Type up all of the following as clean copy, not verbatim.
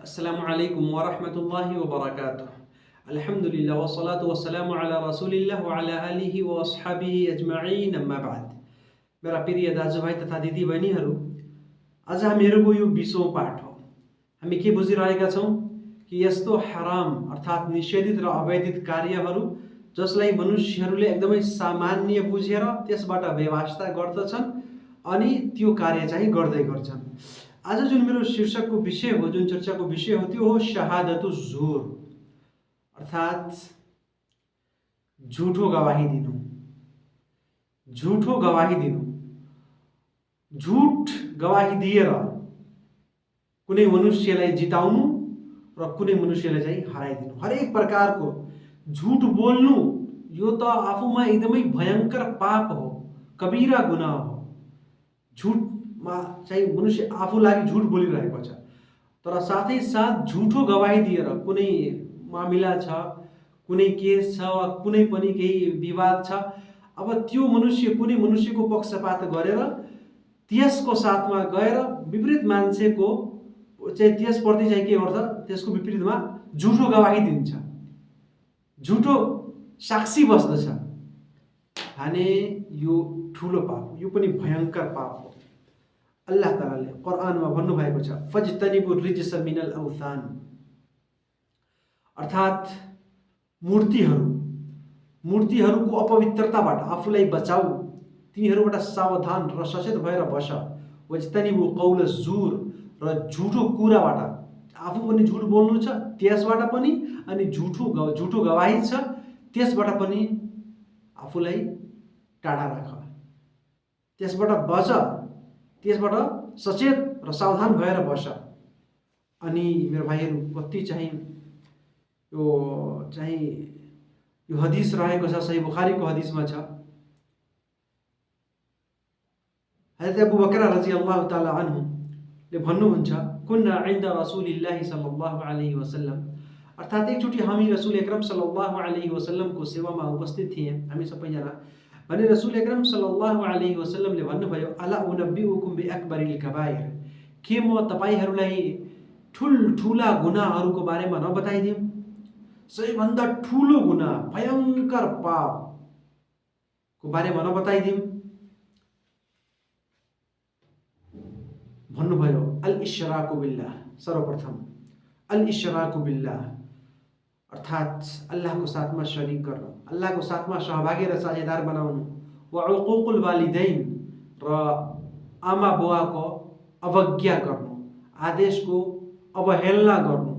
अस्सलामुअलैकुम वरहमतुल्लाहि वबरकातुह। अल्हम्दुलिल्लाह वस्सलातु वस्सलामु अला रसूलिल्लाह व अला आलिहि व अस्हाबिहि अजमईन, अम्मा बाद। मेरा प्रिय दाजुभाइ तथा दिदीबहिनीहरू, आज हामीहरूको यो 20औं पाठ हो। हामी के बुझिरहेका छौँ कि यस्तो हराम अर्थात् निषेधित र अवैधित कार्यहरू जसलाई मनुष्यहरूले एकदमै सामान्य बुझेर त्यसबाट व्यवस्था गर्दछन् अनि त्यो कार्य चाहिँ गर्दै गर्छन्। आज जुन मेरो शीर्षकको विषय हो, जुन चर्चाको विषय हो, त्यो हो शहादतु जुर अर्थात् झुठो गवाही दिनु। झुठो गवाही दिनु, झुट गवाही दिएर कुनै मनुष्यलाई जिताउनु र कुनै मनुष्यलाई चाहिँ हराइदिनु। हरेक प्रकारको झुट बोल्नु यो त आफूमा एकदमै भयंकर पाप हो, कबीरा गुनाह हो। झुटमा चाहिँ मनुष्य आफू लागि झुट बोलिरहेको छ, तर साथै साथ झुठो गवाही दिएर कुनै मामिला छ, कुनै केस छ वा कुनै पनि केही विवाद छ, अब त्यो मनुष्य कुनै मनुष्यको पक्षपात गरेर त्यसको साथमा गएर विपरीत मान्छेको चाहिँ त्यसप्रति चाहिँ के गर्छ, त्यसको विपरीतमा झुठो गवाही दिन्छ, झुठो साक्षी बस्दछ भने यो ठुलो पाप, यो पनि भयंकर पाप हो। अल्लाह तालाले कुरानमा भन्नुभएको छ, फज्तनिबु रिज्स मिनल औसान, अर्थात् मूर्तिहरूको अपवित्रताबाट आफूलाई बचाऊ, तिनीहरूबाट सावधान र सचेत भएर बस। वज्तनिबु कौल जुर, र झुठो कुराबाट आफू पनि झुट बोल्नु छ त्यसबाट पनि, अनि झुठो गवाही छ त्यसबाट पनि आफूलाई टाढा राख, त्यसबाट बच, त्यसबाट सचेत र सावधान भएर बस। अनि मेरो भाइहरू, कति चाहिँ यो हदिस रहेको छ, सही बुखारीको हदिसमा छ। हजरत अबू बकर रज़ियल्लाहु ताला अन्हु ले भन्नुहुन्छ, कुन्ना इन्द रसूलिल्लाहि सल्लल्लाहु अलैहि वसल्लम, अर्थात् एकचोटि हामी रसूल अकरम सल्लल्लाहु अलैहि वसल्लमको सेवामा उपस्थित थिए, हामी सबैजना। भने रसूल अकरम सल्लल्लाहु अलैहि वसल्लमले भन्नुभयो, अला उनब्बिउकुम बिअकबरिल कबाइर, के म तपाईहरूलाई ठुला गुनाहहरूको बारेमा नबताइदिउँ? सबैभन्दा ठुलो गुनाह, भयंकर पापको बारेमा नबताइदिउँ? भन्नुभयो, अल इश्राकु बिल्लाह, सर्वप्रथम अल इश्राकु बिल्लाह अर्थात् अल्लाहको साथमा शरीक गर्नु, अल्लाहको साथमा सहभागी र साझेदार बनाउनु। व उक़ूक़ुल वालिदैन, र आमा बुवाको अवज्ञा गर्नु, आदेशको अवहेलना गर्नु,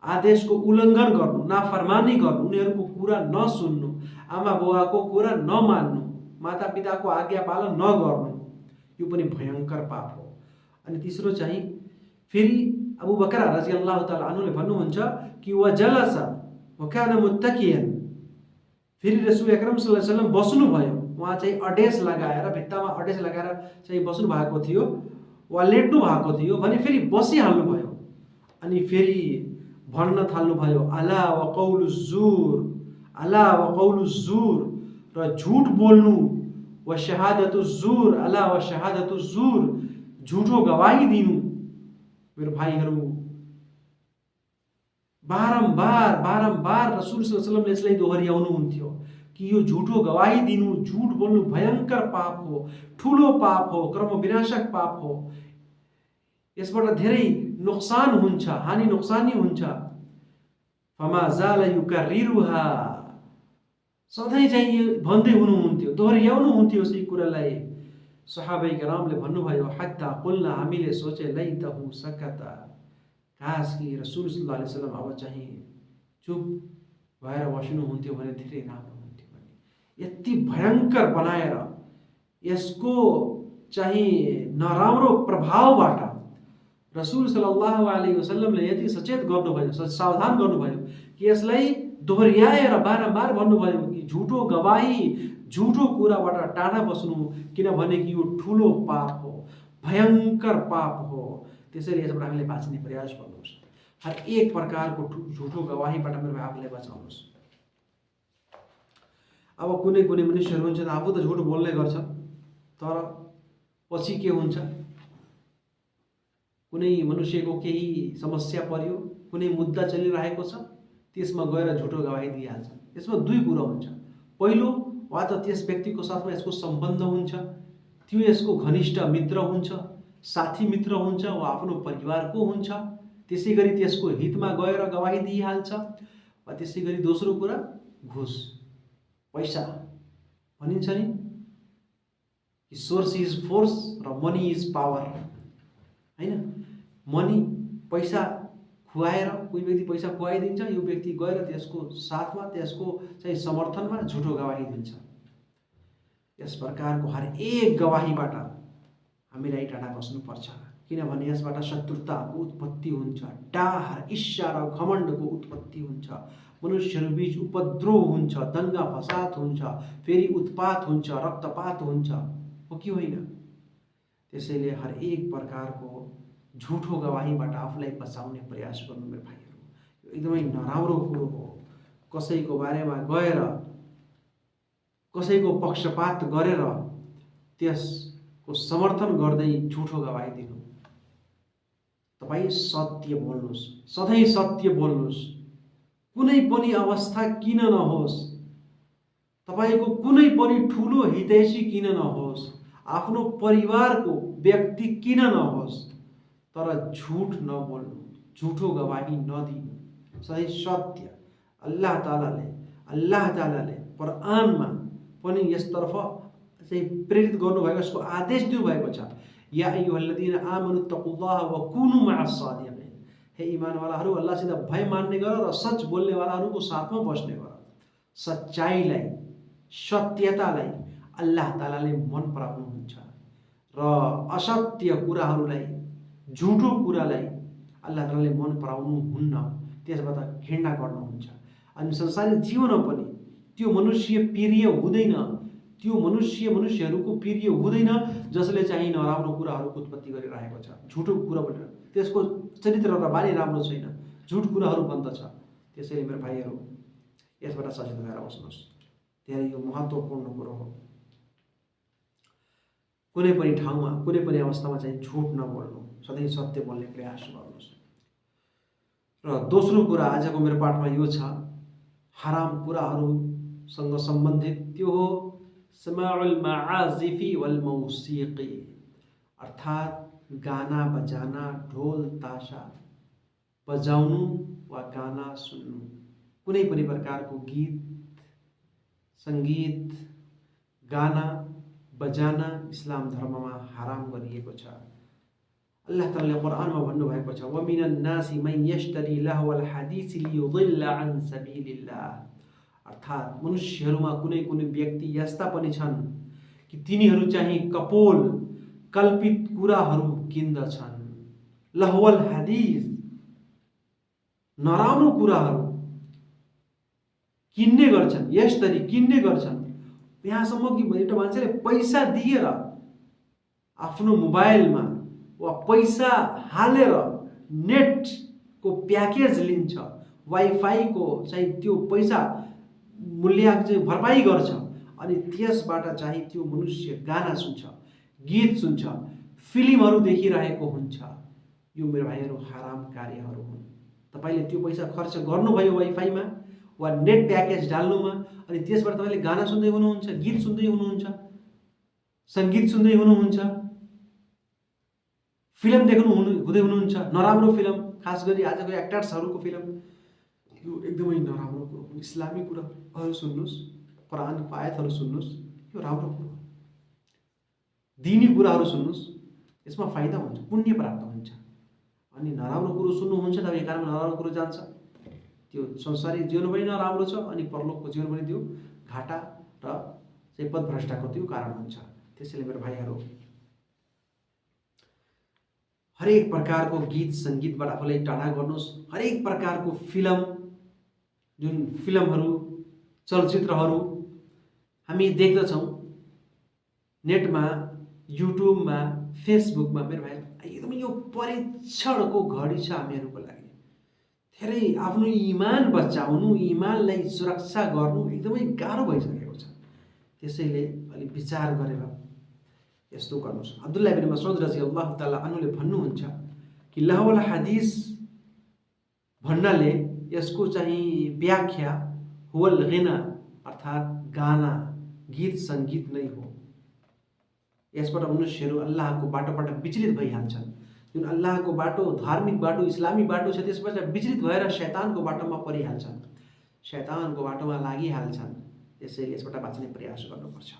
आदेशको उल्लङ्घन गर्नु, नाफरमानी गर्नु, उनीहरूको कुरा नसुन्नु, आमा बुवाको कुरा नमान्नु, माता पिताको आज्ञा पालन नगर्नु, यो पनि भयंकर पाप हो। अनि तेस्रो चाहिँ फेरि अबू बकर रज़ियल्लाहु ताला अन्हुले भन्नुहुन्छ कि वजलस वकान मुत्तकियन, फेरि रसूल अकरम सल्लल्लाहु अलैहि वसल्लम बस्नु भयो, उहाँ चाहिँ अडेस लगाएर, भित्तामा अडेस लगाएर चाहिँ बस्नु भएको थियो वा लेट्नु भएको थियो भने फेरि बसिहाल्नु भयो। अनि फेरि भन्न थाल्नु भयो, अला व कौलु जुर, अला व कौलु जुर, र झुट बोल्नु, व शहादतु जुर, अला व शहादतु जुर, झुठो गवाही दिनु। मेरो भाइहरू, बारम्बार रसूल सल्लल्लाहु अलैहि वसल्लमले यसलाई दोहोऱ्याउनुहुन्थ्यो कि यो झुठो गवाही दिनु, झुट बोल्नु भयंकर पाप हो, ठुलो पाप हो, कर्म विनाशक पाप हो, यसबाट धेरै नोक्सान हुन्छ, हानि नोक्सानी हुन्छ। फमा जाल युकर्रिरुहा, सधैँ चाहिँ भन्दै हुनुहुन्थ्यो, दोहोऱ्याउनुहुन्थ्यो यसै कुरालाई। सहाबाए करामले भन्नुभयो, हत्ता कुल्ना, हामीले सोचे लैतहु सकता, काश कि रसूल सल्लल्लाहु अलैहि वसल्लम अब चाहिँ चुप भएर बस्नुहुन्थ्यो भने धेरै राम्रो हुन्थ्यो। भने यति भयंकर बनाएर यसको चाहिँ नराम्रो प्रभावबाट रसूल सल्लल्लाहु अलैहि वसल्लमले यति सचेत गर्नुभयो, सावधान गर्नुभयो कि यसलाई दोहोऱ्याएर बारम्बार भन्नुभयो कि झुठो गवाही, झुठो कुराबाट टाढा बस्नु, किनभने कि यो ठुलो पाप हो, भयंकर पाप हो। त्यसैले यसबाट हामीले बाँच्ने प्रयास गर्नुहोस्। हर एक प्रकारको झुठो गवाहीबाट मेरो आफूलाई बचाउनुहोस्। अब कुनै मनुष्यहरू हुन्छ, आफू त झुट बोल्ने गर्छ, तर पछि के हुन्छ, कुनै मनुष्यको केही समस्या पर्यो, कुनै मुद्दा चलिरहेको छ, त्यसमा गएर झुटो गवाही दिइहाल्छ। यसमा दुई कुरा हुन्छ। पहिलो, वा त त्यस व्यक्तिको साथमा यसको सम्बन्ध हुन्छ, त्यो यसको घनिष्ठ मित्र हुन्छ, साथी मित्र हुन्छ, वा आफ्नो परिवारको हुन्छ, त्यसै गरी त्यसको हितमा गएर गवाही दिइहाल्छ। वा त्यसै गरी दोस्रो कुरा, घुस, पैसा। भनिन्छ नि कि सोर्स इज फोर्स र मनी इज पावर, हैन? मनी, पैसा खुवाएर कोही व्यक्ति पैसा खुवाइदिन्छ, यो व्यक्ति गएर त्यसको साथमा, त्यसको चाहिँ समर्थनमा झुटो गवाही दिन्छ। यस प्रकारको हरेक गवाहीबाट हामीलाई टाढा बस्नुपर्छ, किनभने यसबाट शत्रुताको उत्पत्ति हुन्छ, डाह, ईर्ष्या र घमण्डको उत्पत्ति हुन्छ, मनुष्यहरूबीच उपद्रव हुन्छ, दङ्गा फसाद हुन्छ, फेरि उत्पात हुन्छ, रक्तपात हुन्छ, हो कि होइन? त्यसैले हरेक प्रकारको झुटो गवाहीबाट आफूलाई बचाउने प्रयास गर्नु मेरो भाइहरू। यो एकदमै नराम्रो कुरो हो। कसैको बारेमा गएर कसैको पक्षपात गरेर त्यसको समर्थन गर्दै झुटो गवाही दिनु। तपाईँ सत्य बोल्नुहोस्, सधैँ सत्य बोल्नुहोस्, कुनै पनि अवस्था किन नहोस्, तपाईको कुनै पनि ठुलो हितैषी किन नहोस्, आफ्नो परिवारको व्यक्ति किन नहोस्, तर झूठ नबोल्नु, झुटो गवाही नदिनु, सधैँ सत्य। अल्लाह तालाले कुरानमा पनि यसतर्फ चाहिँ प्रेरित गर्नुभएको, यसको आदेश दिनुभएको छ, या अय्युहल्लज़ीना आमनु तकुल्लाह व कुनु मअस सादिक़ीन। हे इमानवालाहरू, अल्लाहसित भय मान्ने गर र सच बोल्ने वालाहरूको साथमा बस्ने गर। सच्चाइलाई, सत्यतालाई अल्लाह तालाले मन पराउनुहुन्छ र असत्य कुराहरूलाई, झुटो कुरालाई अल्लाह तालाले मन पराउनुहुन्न, त्यसबाट घृणा गर्नुहुन्छ। अनि संसारिक जीवनमा पनि त्यो मनुष्य प्रिय हुँदैन, त्यो मनुष्यहरूको प्रिय हुँदैन जसले चाहिँ नराम्रो कुराहरूको उत्पत्ति गरिरहेको छ, झुटो कुरा बोलेर, त्यसको चरित्र र बानी राम्रो छैन, झुट कुराहरू भन्दछ। त्यसैले मेरो भाइहरू, यसबाट सचेत भएर बस्नुहोस्। धेरै यो महत्त्वपूर्ण कुरो हो। कुनै पनि ठाउँमा, कुनै पनि अवस्थामा चाहिँ झुट नबोल्नु, सधैँ सत्य बोल्ने प्रयास गर्नुहोस्। र दोस्रो कुरा आजको मेरो पाठमा यो छ, हराम कुराहरूसँग सम्बन्धित, त्यो हो समाउल मआजिफी वल मौसीकी, अर्थात् गाना बजाना, ढोल ताशा बजाउनु वा गाना सुन्नु। कुनै पनि प्रकारको गीत, सङ्गीत, गाना बजाना इस्लाम धर्ममा हराम गरिएको छ। अल्लाह तालाले कुरानमा भन्नुभएको छ, व मिनन नासी मन यश्तरी लहवल हदीस लियुदिल्ल अन सबीलिल्लाह, अर्थात् मनुष्यहरूमा कुनै कुनै व्यक्ति यस्ता पनि छन् कि तिनीहरू चाहिँ कपोल, कल्पित कुराहरू किन्दछन्। लहवल हदीस, नराम्रो कुराहरू किन्ने गर्छन्, यस्तरी किन्ने गर्छन्, यहाँसम्म कि एउटा मान्छेले पैसा दिएर आफ्नो मोबाइलमा वा पैसा हालेर नेटको प्याकेज लिन्छ, वाइफाईको चाहिँ त्यो पैसा मूल्य चाहिँ भरपाई गर्छ, अनि त्यसबाट चाहिँ त्यो मनुष्य गाना सुन्छ, गीत सुन्छ, फिल्महरू देखिरहेको हुन्छ। यो मेरो भाइहरू हराम कार्यहरू हुन्। तपाईले त्यो पैसा खर्च गर्नुभयो वाइफाईमा वा नेट प्याकेज डाल्नुमा, अनि त्यसबाट तपाईले गाना सुन्दै हुनुहुन्छ, गीत सुन्दै हुनुहुन्छ, सङ्गीत सुन्दै हुनुहुन्छ, फिल्म देख्नु हुँदै हुनुहुन्छ, नराम्रो फिल्म, खास गरी आजको एक्टर्सहरूको फिल्म। यो एकदमै नराम्रो कुरो हो। इस्लामी कुराहरू सुन्नुहोस्, कुरानको आयतहरू सुन्नुहोस्, यो राम्रो कुरो हो। दिनी कुराहरू सुन्नुहोस्, यसमा फाइदा हुन्छ, पुण्य प्राप्त हुन्छ। अनि नराम्रो कुरो सुन्नुहुन्छ तपाईँ कारण नराम्रो कुरो जान्छ, त्यो संसारिक जीवन पनि नराम्रो छ, अनि परलोकको जीवन पनि त्यो घाटा र चाहिँ पदभ्रष्टको त्यो कारण हुन्छ। त्यसैले मेरो भाइहरू, हरेक प्रकारको गीत सङ्गीतबाट आफूलाई टाढा गर्नुहोस्। हरेक प्रकारको फिल्म, जुन फिल्महरू, चलचित्रहरू हामी देख्दछौँ नेटमा, युट्युबमा, फेसबुकमा, मेरो भाइ एकदमै यो परीक्षणको घडी छ हामीहरूको लागि। धेरै आफ्नो इमान बचाउनु, इमानलाई सुरक्षा गर्नु एकदमै गाह्रो भइसकेको छ। त्यसैले अलि विचार गरेर यस्तो गर्नुहोस्। अब्दुल्लाह इब्न मस्ऊद रज़ियल्लाहु ताआला अन्हुले भन्नुहुन्छ कि लहवल हदीस भन्नाले यसको चाहिँ व्याख्या हुवल गिना अर्थात् गाना गीत सङ्गीत नै हो। यसबाट मनुष्यहरू अल्लाहको बाटोबाट विचलित भइहाल्छन्। जुन अल्लाहको बाटो, धार्मिक बाटो, इस्लामी बाटो छ त्यसबाट विचलित भएर शैतानको बाटोमा परिहाल्छन्, शैतानको बाटोमा लागिहाल्छन्। त्यसैले यसबाट बाँच्ने प्रयास गर्नुपर्छ।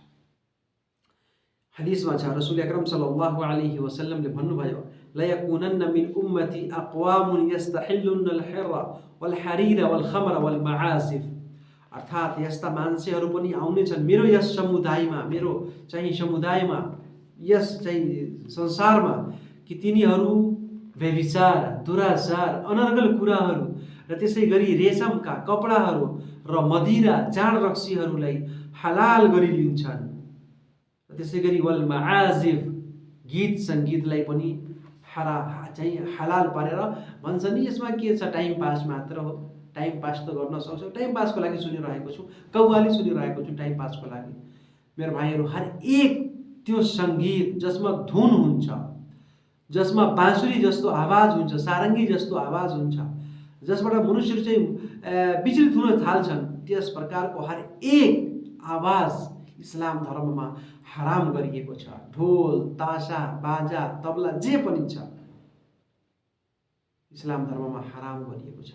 हदीसमा छ रसूल अकरम सल्लल्लाहु अलैहि वसल्लमले भन्नुभयो, लयकुनन्न मिन उम्मती अक़वामुन यस्तहिल्लुन अल-हिर्र वल-हरीर वल-खमर वल-मआसिफ। अर्थात् यस्ता मान्छेहरू पनि आउनेछन् मेरो यस समुदायमा, मेरो चाहिँ समुदायमा, यस चाहिँ संसारमा, कि तिनीहरू व्यभिचार, दुराचार, अनर्गल कुराहरू र त्यसै गरी रेशमका कपडाहरू र मदिरा, जाँड रक्सीहरूलाई हलाल गरिलिन्छन्। त्यसै गरी वल मआजिफ, गीत सङ्गीतलाई पनि चाहिँ हलाल पारेर भन्छन् नि यसमा के छ, टाइम पास मात्र हो, टाइम पास त गर्न सक्छौँ, टाइम पासको लागि सुनिरहेको छु, कव्वाली सुनिरहेको छु टाइम पासको लागि। मेरो भाइहरू, हर एक त्यो सङ्गीत जसमा धुन हुन्छ, जसमा बाँसुरी जस्तो आवाज हुन्छ, सारङ्गी जस्तो आवाज हुन्छ, जसबाट मनुष्यहरू चाहिँ विचलित हुन थाल्छन्, त्यस प्रकारको हर एक आवाज इस्लाम धर्ममा हराम गरिएको छ। ढोल, तासा, बाजा, तबला जे पनि छ इस्लाम धर्ममा हराम गरिएको छ,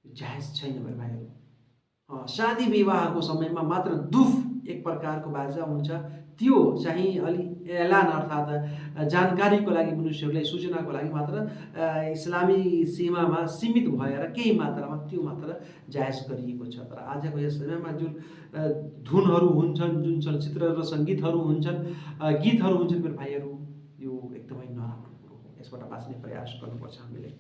जायज छैन मेरो भाइहरू। शादी विवाहको समयमा मात्र दुफ एक प्रकारको बाजा हुन्छ, त्यो चाहिँ अलि एलान अर्थात् जानकारीको लागि, मनुष्यहरूलाई सूचनाको लागि मात्र इस्लामी सीमामा सीमित भएर केही मात्रामा त्यो मात्र जायज गरिएको छ। तर आजको यस समयमा जुन धुनहरू हुन्छन्, जुन चलचित्र र सङ्गीतहरू हुन्छन्, गीतहरू हुन्छन् मेरो भाइहरू, यो एकदमै नराम्रो कुरो हो। यसबाट बाँच्ने प्रयास गर्नुपर्छ हामीले।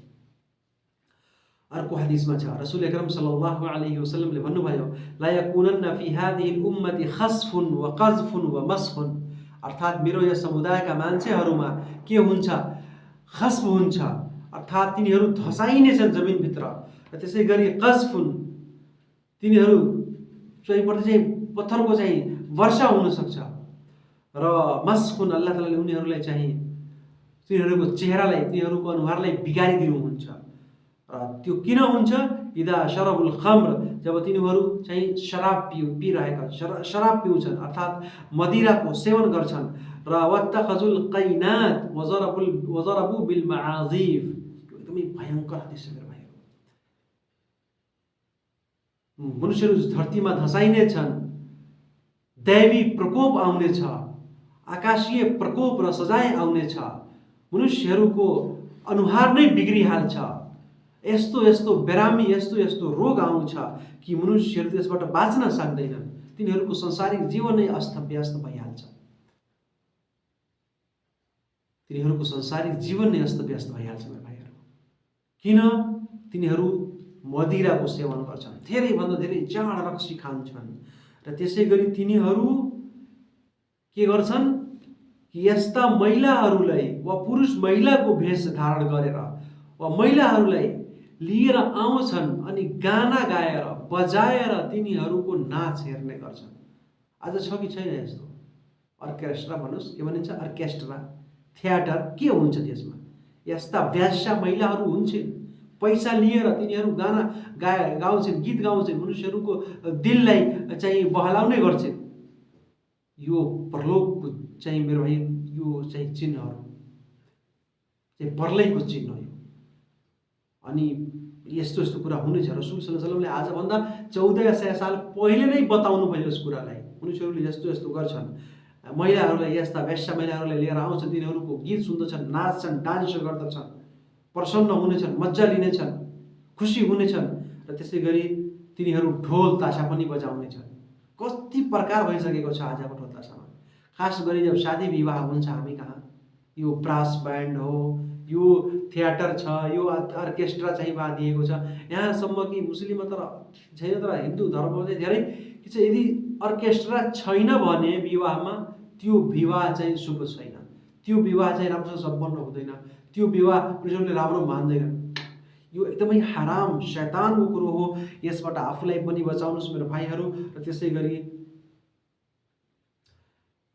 अर्को हदीसमा छ रसूल अकरम सल्लल्लाहु अलैहि वसल्लमले भन्नुभयो, ला यकुनन्न फी हादिहिल उम्मति खस्फुन व कज़फुन व मस्खुन। अर्थात् मेरो यस समुदायका मान्छेहरूमा के हुन्छ, खस्फ हुन्छ, अर्थात् तिनीहरू धसाइनेछन् जमिनभित्र, र त्यसै गरी कज़फुन, तिनीहरू चाहिँ प्रति चाहिँ पत्थरको चाहिँ वर्षा हुन सक्छ, र मस्खुन, अल्लाह तालाले उनीहरूलाई चाहिँ तिनीहरूको चेहरालाई, तिनीहरूको अनुहारलाई बिगारिदिनुहुन्छ। त्यो किन हुन्छ, इदा शरबुल खम्र, जब तिनीहरू चाहिँ शराब पिइरहेका, शराब पिउँछन् अर्थात् मदिराको सेवन गर्छन्, र वत्तखजुल कैनात वजरबु बिल मआजिफ। एकदमै भयङ्कर हदीस छ मेरो भाइहरू। मनुष्यहरू धरतीमा धसाइने छन्, दैवी प्रकोप आउनेछ, आकाशीय प्रकोप र सजाय आउनेछ, मनुष्यहरूको अनुहार नै बिग्रिहाल्छ, यस्तो यस्तो बिरामी, यस्तो यस्तो रोग आउँछ कि मनुष्यहरू त्यसबाट बाँच्न सक्दैनन्, तिनीहरूको संसारिक जीवन नै अस्तव्यस्त भइहाल्छ, तिनीहरूको संसारिक जीवन नै अस्तव्यस्त भइहाल्छ मेरो भाइहरू। किन? तिनीहरू मदिराको सेवन गर्छन्, धेरैभन्दा धेरै जाँड रक्सी खान्छन्, र त्यसै गरी तिनीहरू के गर्छन् कि यस्ता महिलाहरूलाई वा पुरुष महिलाको भेष धारण गरेर वा महिलाहरूलाई लिएर आउँछन् अनि गाना गाएर बजाएर तिनीहरूको नाच हेर्ने गर्छन्। आज छ कि छैन यस्तो? अर्केस्ट्रा भन्नुहोस्, के भनिन्छ, अर्केस्ट्रा, थिएटर के हुन्छ त्यसमा? यस्ता व्यास्या महिलाहरू हुन्छन्, पैसा लिएर तिनीहरू गाना गाउँछन्, गीत गाउँछन्, मनुष्यहरूको दिललाई चाहिँ बहलाउने गर्छन्। यो परलोकको चाहिँ मेरो भाइ, यो चाहिँ चिन्हहरू चाहिँ परलैको चिन्ह हो। अनि यस्तो यस्तो कुरा हुनेछ। रसूल सल्लल्लाहु अलैहि वसल्लमले आजभन्दा 1400 साल पहिले नै बताउनु भयो यस कुरालाई। मनुष्यहरूले यस्तो यस्तो गर्छन्, महिलाहरूलाई, यस्ता वेश्या महिलाहरूलाई लिएर आउँछन्, तिनीहरूको गीत सुन्दछन्, नाच्छन्, डान्स गर्दछन्, प्रसन्न हुनेछन्, मजा लिनेछन्, खुसी हुनेछन्, र त्यसै गरी तिनीहरू ढोल तासा पनि बजाउनेछन्। कति प्रकार भइसकेको छ आजको ढोल तासामा। खास गरी जब शादी विवाह हुन्छ हामी कहाँ, यो ब्रास ब्यान्ड हो, यो थिएटर छ, यो अर्केस्ट्रा चाहिँ बाँधिएको छ। यहाँसम्म कि मुस्लिममा तर छैन, तर हिन्दू धर्ममा चाहिँ धेरै के छ, यदि अर्केस्ट्रा छैन भने विवाहमा त्यो विवाह चाहिँ शुभ छैन, त्यो विवाह चाहिँ राम्रोसँग सम्पन्न हुँदैन, त्यो विवाह पुरुषहरूले राम्रो मान्दैनन्। यो एकदमै हराम शैतानको कुरो हो। यसबाट आफूलाई पनि बचाउनुहोस् मेरो भाइहरू, र त्यसै गरी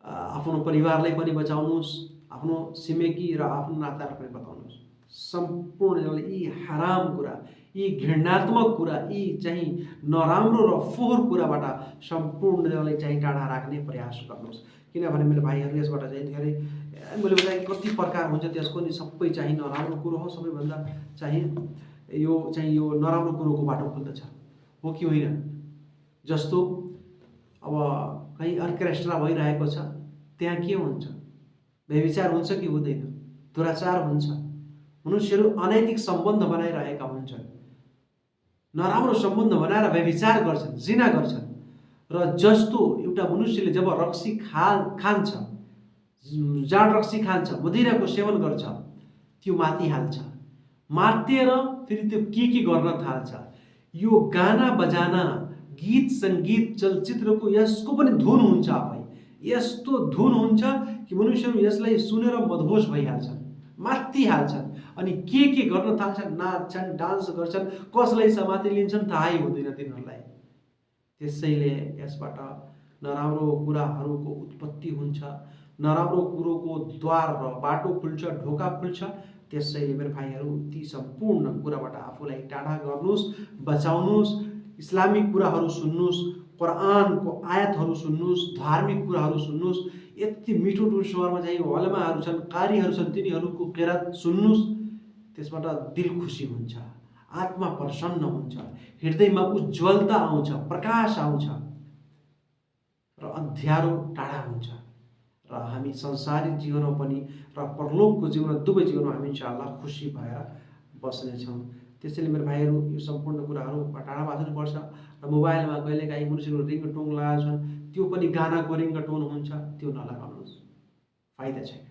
आफ्नो परिवारलाई पनि बचाउनुहोस्, आफ्नो छिमेकी र आफ्नो नातालाई पनि बचाउनुहोस्। सम्पूर्ण यी हराम कुरा, यी घृणात्मक कुरा, यी चाहिँ नराम्रो र फोहोर कुराबाट सम्पूर्णले चाहिँ टाढा राख्ने प्रयास गर्नुहोस्। किनभने मेरो भाइहरू यसबाट चाहिँ धेरै मैले बताएँ कति प्रकार हुन्छ, त्यसको नि सबै चाहिँ नराम्रो कुरो हो। सबैभन्दा चाहिँ यो नराम्रो कुरोको बाटो खुल्दछ, हो कि होइन? जस्तो अब कहीँ अर्केस्ट्रा भइरहेको छ, त्यहाँ के हुन्छ? व्यभिचार हुन्छ कि हुँदैन? दुराचार हुन्छ। मनुष्यहरू अनैतिक सम्बन्ध बनाइरहेका हुन्छन्, नराम्रो सम्बन्ध बनाएर व्यभिचार गर्छन्, जिना गर्छन्। र जस्तो एउटा मनुष्यले जब रक्सी खान्छ, जाँड रक्सी खान्छ, मदिराको सेवन गर्छ, त्यो मातिहाल्छ। मातेर फेरि त्यो के गर्न थाल्छ? यो गाना बजाना, गीत सङ्गीत, चलचित्रको यसको पनि धुन हुन्छ आफै। यस्तो धुन हुन्छ कि मनुष्यहरू यसलाई सुनेर मदहोस भइहाल्छन्, मात्तिहाल्छन्। अनि के गर्न थाल्छन्? नाच्छन्, डान्स गर्छन्, कसलाई समाति लिन्छन् थाहै हुँदैन तिनीहरूलाई। त्यसैले यसबाट नराम्रो कुराहरूको उत्पत्ति हुन्छ, नराम्रो कुरोको द्वार र बाटो खुल्छ, ढोका खुल्छ। त्यसैले मेरो भाइहरू ती सम्पूर्ण कुराबाट आफूलाई टाढा गर्नुहोस्, बचाउनुहोस्। इस्लामिक कुराहरू सुन्नुहोस्, कुरानको आयतहरू सुन्नुहोस्, धार्मिक कुराहरू सुन्नुहोस्। यति मिठो स्वरमा चाहिँ उलेमाहरू छन्, कारीहरू छन्, तिनीहरूको किरात सुन्नुहोस्। त्यसबाट दिल खुसी हुन्छ, आत्मा प्रसन्न हुन्छ, हृदयमा उज्जवलता आउँछ, प्रकाश आउँछ र अँध्यारो टाढा हुन्छ। र हामी संसारिक जीवनमा पनि र परलोकको जीवनमा, दुवै जीवनमा हामी इन्शाअल्लाह खुसी भएर बस्नेछौँ। त्यसैले मेरो भाइहरू यो सम्पूर्ण कुराहरूबाट टाढा बाँच्नुपर्छ। र मोबाइलमा कहिलेकाहीँ मनुष्यहरू रिङटोन लगाएका छन्, त्यो पनि गानाको रिङटोन हुन्छ, त्यो नलगाउनुहोस्, फाइदा छैन।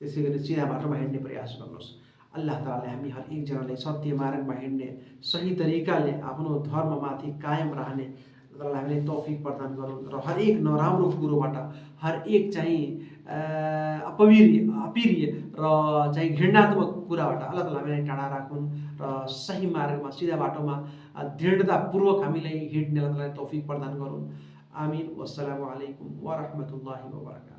त्यसै गरी सिधा बाटोमा हिँड्ने प्रयास गर्नुहोस्। अल्लाह तालाले हामी हर एकजनालाई सत्य मार्गमा हिँड्ने, सही तरिकाले आफ्नो धर्ममाथि कायम रहने अल्लाह हामीलाई तौफिक प्रदान गरून्। र हरेक नराम्रो कुरोबाट, हरेक चाहिँ अप्रिय र चाहिँ घृणात्मक कुराबाट अल्लाह ताला हामीलाई टाढा राखुन् र सही मार्गमा, सिधा बाटोमा दृढतापूर्वक हामीलाई हिँड्ने अल्लाह तालाले तौफिक प्रदान गरून्। आमीन। वस्सलामु अलैकुम वरहमतुल्लाहि वबरकातुहू।